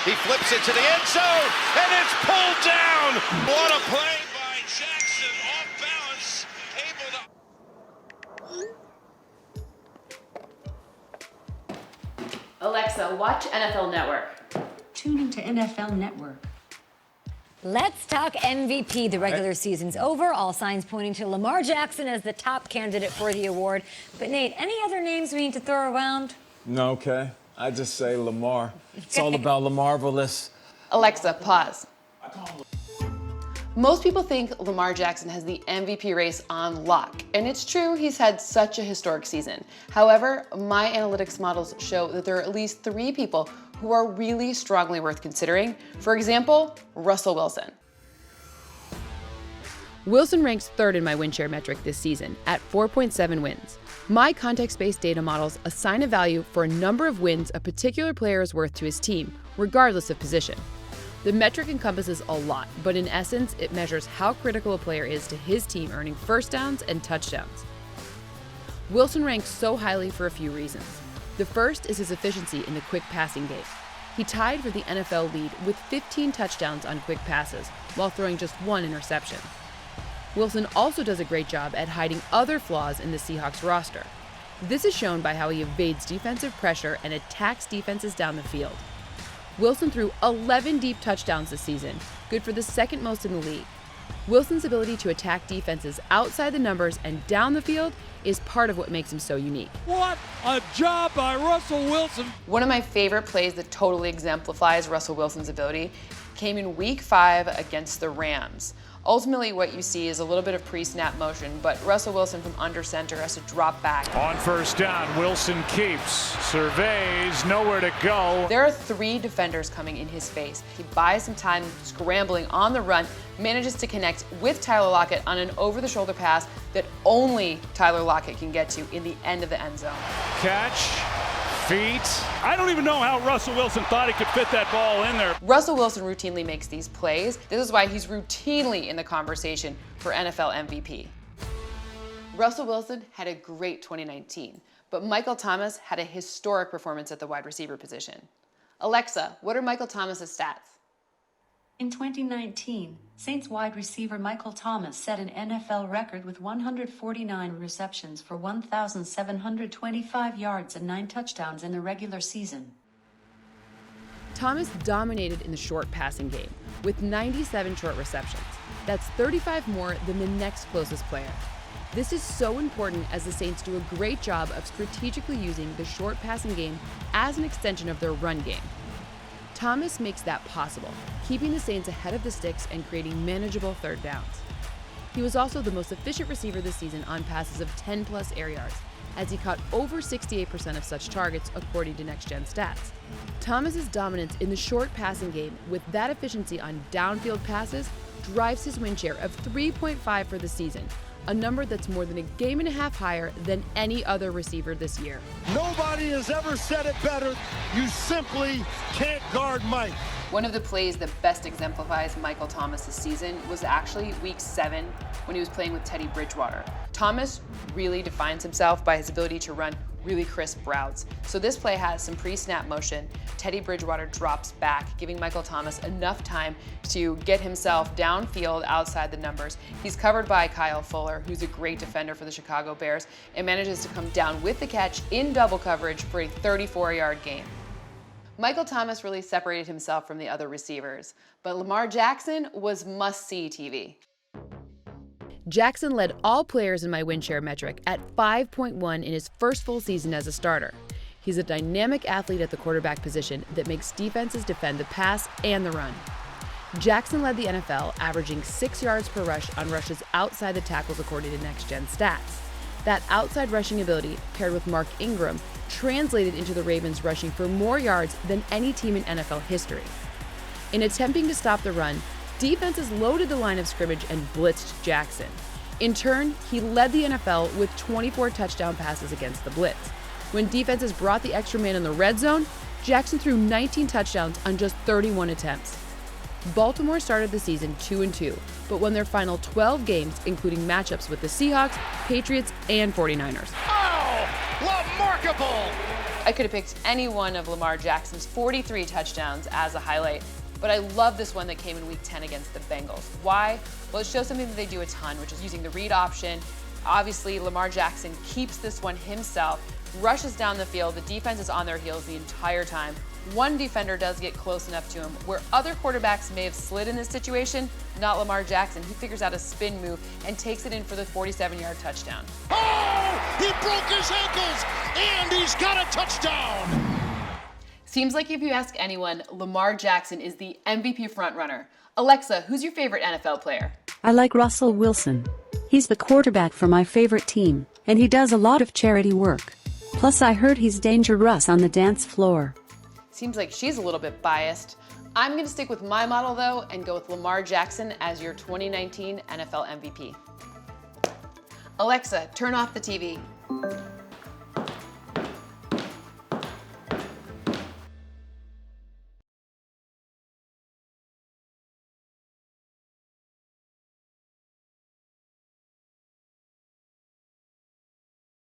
He flips it to the end zone, and it's pulled down. What a play by Jackson, off balance, able to... Alexa, watch NFL Network. Tune into NFL Network. Let's talk MVP. The regular season's over. All signs pointing to Lamar Jackson as the top candidate for the award. But Nate, any other names we need to throw around? No, okay. I just say Lamar. It's all about Lamar-velous. Alexa, pause. Most people think Lamar Jackson has the MVP race on lock, and it's true he's had such a historic season. However, my analytics models show that there are at least 3 people who are really strongly worth considering. For example, Russell Wilson. Wilson ranks 3rd in my win share metric this season at 4.7 wins. My context-based data models assign a value for a number of wins a particular player is worth to his team, regardless of position. The metric encompasses a lot, but in essence, it measures how critical a player is to his team earning first downs and touchdowns. Wilson ranks so highly for a few reasons. The first is his efficiency in the quick passing game. He tied for the NFL lead with 15 touchdowns on quick passes, while throwing just 1 interception. Wilson also does a great job at hiding other flaws in the Seahawks roster. This is shown by how he evades defensive pressure and attacks defenses down the field. Wilson threw 11 deep touchdowns this season, good for the 2nd most in the league. Wilson's ability to attack defenses outside the numbers and down the field is part of what makes him so unique. What a job by Russell Wilson! One of my favorite plays that totally exemplifies Russell Wilson's ability came in Week 5 against the Rams. Ultimately, what you see is a little bit of pre-snap motion, but Russell Wilson from under center has to drop back. On first down, Wilson keeps, surveys, nowhere to go. There are 3 defenders coming in his face. He buys some time scrambling on the run, manages to connect with Tyler Lockett on an over-the-shoulder pass that only Tyler Lockett can get to in the end of the end zone. Catch, feet. I don't even know how Russell Wilson thought he could fit that ball in there. Russell Wilson routinely makes these plays. This is why he's routinely in the conversation for NFL MVP. Russell Wilson had a great 2019, but Michael Thomas had a historic performance at the wide receiver position. Alexa, what are Michael Thomas's stats? In 2019, Saints wide receiver Michael Thomas set an NFL record with 149 receptions for 1,725 yards and 9 touchdowns in the regular season. Thomas dominated in the short passing game with 97 short receptions. That's 35 more than the next closest player. This is so important as the Saints do a great job of strategically using the short passing game as an extension of their run game. Thomas makes that possible, keeping the Saints ahead of the sticks and creating manageable 3rd downs. He was also the most efficient receiver this season on passes of 10-plus air yards, as he caught over 68% of such targets according to NextGen Stats. Thomas's dominance in the short passing game with that efficiency on downfield passes drives his win share of 3.5 for the season, a number that's more than a game and a half higher than any other receiver this year. Nobody has ever said it better. You simply can't guard Mike. One of the plays that best exemplifies Michael Thomas this season was actually Week 7 when he was playing with Teddy Bridgewater. Thomas really defines himself by his ability to run really crisp routes. So this play has some pre-snap motion. Teddy Bridgewater drops back, giving Michael Thomas enough time to get himself downfield outside the numbers. He's covered by Kyle Fuller, who's a great defender for the Chicago Bears, and manages to come down with the catch in double coverage for a 34-yard gain. Michael Thomas really separated himself from the other receivers, but Lamar Jackson was must-see TV. Jackson led all players in my win share metric at 5.1 in his first full season as a starter. He's a dynamic athlete at the quarterback position that makes defenses defend the pass and the run. Jackson led the NFL, averaging 6 yards per rush on rushes outside the tackles according to NextGen Stats. That outside rushing ability, paired with Mark Ingram, translated into the Ravens rushing for more yards than any team in NFL history. In attempting to stop the run, defenses loaded the line of scrimmage and blitzed Jackson. In turn, he led the NFL with 24 touchdown passes against the blitz. When defenses brought the extra man in the red zone, Jackson threw 19 touchdowns on just 31 attempts. Baltimore started the season 2-2, but won their final 12 games, including matchups with the Seahawks, Patriots, and 49ers. Oh, remarkable! I could have picked any one of Lamar Jackson's 43 touchdowns as a highlight, but I love this one that came in week 10 against the Bengals. Why? Well, it shows something that they do a ton, which is using the read option. Obviously, Lamar Jackson keeps this one himself, rushes down the field. The defense is on their heels the entire time. One defender does get close enough to him. Where other quarterbacks may have slid in this situation, not Lamar Jackson. He figures out a spin move and takes it in for the 47-yard touchdown. Oh, he broke his ankles, and he's got a touchdown. Seems like if you ask anyone, Lamar Jackson is the MVP frontrunner. Alexa, who's your favorite NFL player? I like Russell Wilson. He's the quarterback for my favorite team, and he does a lot of charity work. Plus, I heard he's dangerous on the dance floor. Seems like she's a little bit biased. I'm going to stick with my model, though, and go with Lamar Jackson as your 2019 NFL MVP. Alexa, turn off the TV.